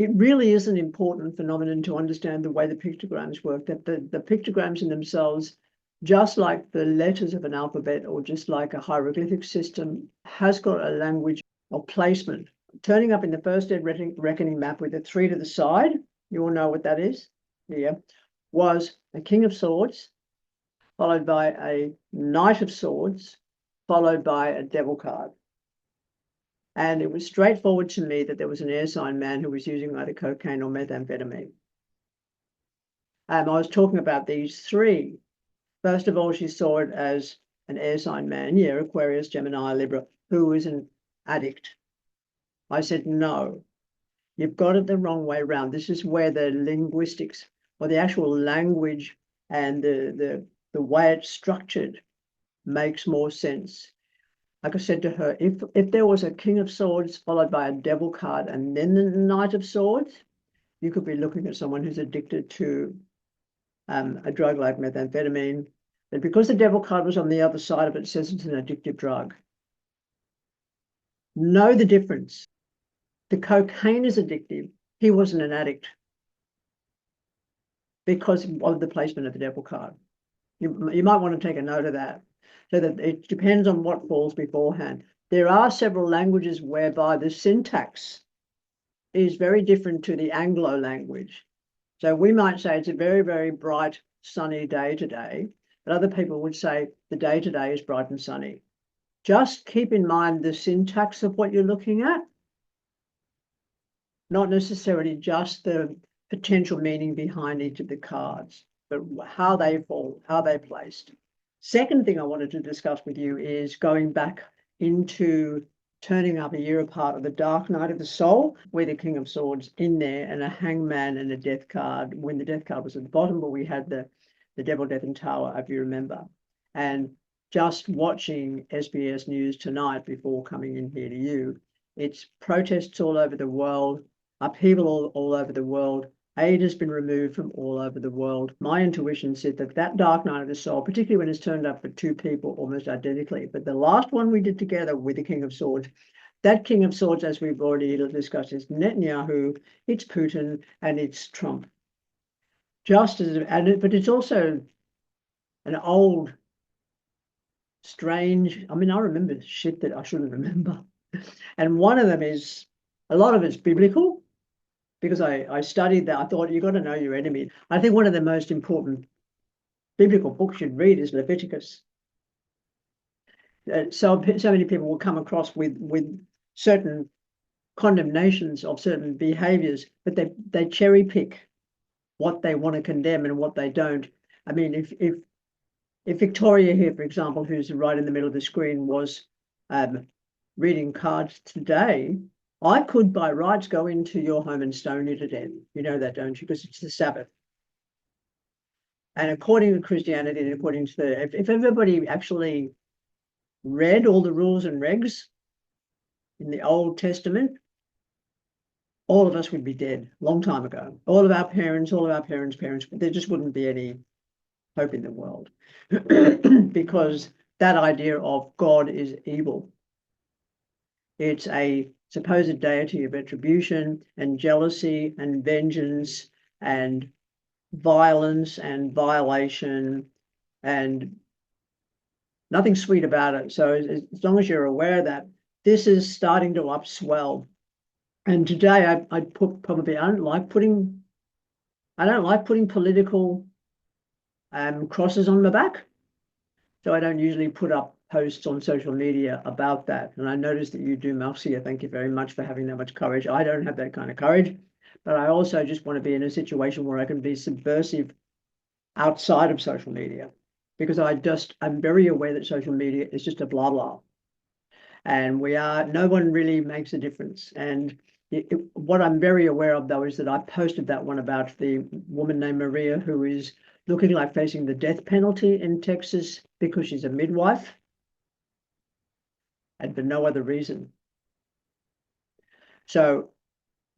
it really is an important phenomenon to understand the way the pictograms work, that the pictograms in themselves, just like the letters of an alphabet or just like a hieroglyphic system, has got a language of placement. Turning up in the first dead reckoning map with a 3 to the side, you all know what that is? Yeah. Was a King of Swords, followed by a Knight of Swords, followed by a Devil card. And it was straightforward to me that there was an air sign man who was using either cocaine or methamphetamine. I was talking about these 3. First of all, she saw it as an air sign man, yeah, Aquarius, Gemini, Libra, who was an addict. I said, no, you've got it the wrong way around. This is where the linguistics or the actual language and the way it's structured makes more sense. Like I said to her, if there was a King of Swords followed by a Devil card and then the Knight of Swords, you could be looking at someone who's addicted to a drug like methamphetamine. But because the Devil card was on the other side of it, it says it's an addictive drug. Know the difference. The cocaine is addictive. He wasn't an addict because of the placement of the Devil card. You might want to take a note of that, so that it depends on what falls beforehand. There are several languages whereby the syntax is very different to the Anglo language. So we might say it's a very, very bright, sunny day today, but other people would say the day today is bright and sunny. Just keep in mind the syntax of what you're looking at, not necessarily just the potential meaning behind each of the cards, but how they fall, how they're placed. Second thing I wanted to discuss with you is going back into turning up a year apart of the Dark Night of the Soul, with a King of Swords in there and a Hangman and a Death card, when the Death card was at the bottom, but we had the Devil, Death and Tower, if you remember. And just watching SBS News tonight before coming in here to you, it's protests all over the world, upheaval all over the world. Aid has been removed from all over the world. My intuition said that Dark Night of the Soul, particularly when it's turned up for 2 people almost identically, but the last one we did together with the King of Swords, that King of Swords, as we've already discussed, is Netanyahu, it's Putin, and it's Trump. But it's also an old, strange, I remember shit that I shouldn't remember. And one of them is, a lot of it's biblical, because I studied that. I thought, you've got to know your enemy. I think one of the most important biblical books you'd read is Leviticus. So many people will come across with certain condemnations of certain behaviors, but they cherry pick what they want to condemn and what they don't. I mean, if Victoria here, for example, who's right in the middle of the screen, was reading cards today, I could, by rights, go into your home and stone you to death. You know that, don't you? Because it's the Sabbath. And according to Christianity, and according to if everybody actually read all the rules and regs in the Old Testament, all of us would be dead a long time ago. All of our parents, parents, there just wouldn't be any hope in the world. Because that idea of God is evil. It's a supposed deity of retribution and jealousy and vengeance and violence and violation, and nothing sweet about it. So as long as you're aware of that, this is starting to upswell. And today I'd put probably, I don't like putting political crosses on my back. So I don't usually put up posts on social media about that. And I noticed that you do, Marcia. Thank you very much for having that much courage. I don't have that kind of courage, but I also just want to be in a situation where I can be subversive outside of social media, because I'm very aware that social media is just a blah, blah. And no one really makes a difference. And what I'm very aware of, though, is that I posted that one about the woman named Maria, who is looking like facing the death penalty in Texas because she's a midwife, and for no other reason. So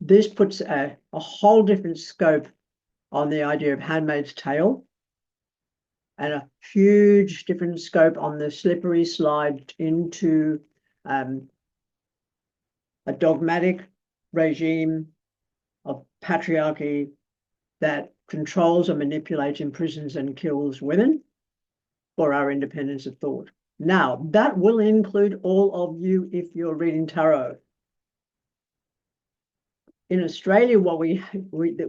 this puts a whole different scope on the idea of Handmaid's Tale, and a huge different scope on the slippery slide into a dogmatic regime of patriarchy that controls and manipulates, imprisons and kills women for our independence of thought. Now, that will include all of you if you're reading tarot. In Australia, what we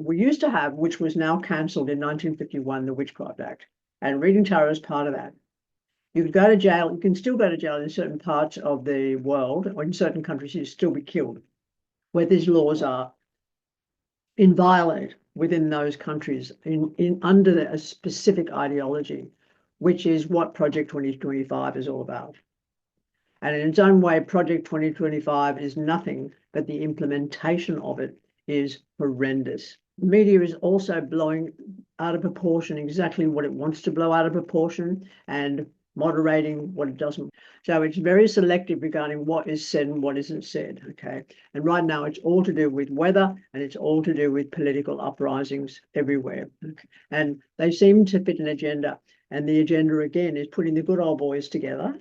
used to have, which was now cancelled in 1951, the Witchcraft Act, and reading tarot is part of that. You could go to jail. You can still go to jail in certain parts of the world, or in certain countries, you'd still be killed, where these laws are inviolate within those countries under a specific ideology, which is what Project 2025 is all about. And in its own way, Project 2025 is nothing, but the implementation of it is horrendous. Media is also blowing out of proportion exactly what it wants to blow out of proportion and moderating what it doesn't. So it's very selective regarding what is said and what isn't said, okay? And right now it's all to do with weather and it's all to do with political uprisings everywhere. Okay? And they seem to fit an agenda. And the agenda, again, is putting the good old boys together,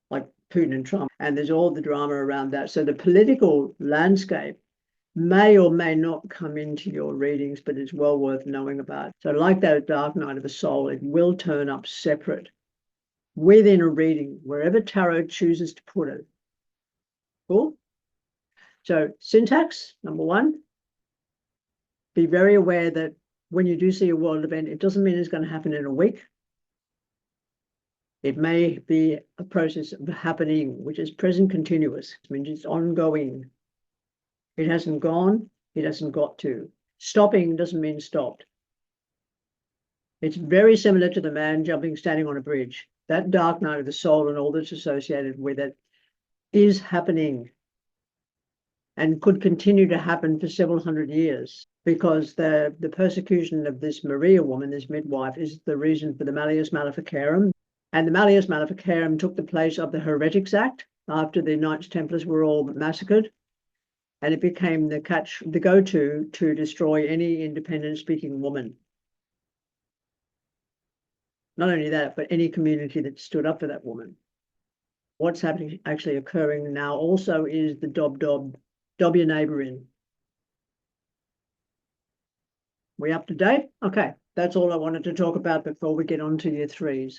like Putin and Trump, and there's all the drama around that. So the political landscape may or may not come into your readings, but it's well worth knowing about. So like that dark night of the soul, it will turn up separate within a reading, wherever tarot chooses to put it. Cool? So syntax, number one, be very aware that when you do see a world event, it doesn't mean it's going to happen in a week. It may be a process of happening, which is present continuous. It means it's ongoing. It hasn't gone, it hasn't got to. Stopping doesn't mean stopped. It's very similar to the man standing on a bridge. That dark night of the soul and all that's associated with it is happening and could continue to happen for several hundred years, because the persecution of this Maria woman, this midwife, is the reason for the Malleus Maleficarum. And the Malleus Maleficarum took the place of the Heretics Act after the Knights Templars were all massacred. And it became the go-to to destroy any independent-speaking woman. Not only that, but any community that stood up for that woman. What's happening, actually occurring now also is the dob your neighbour in. We up to date? Okay, that's all I wanted to talk about before we get on to year threes.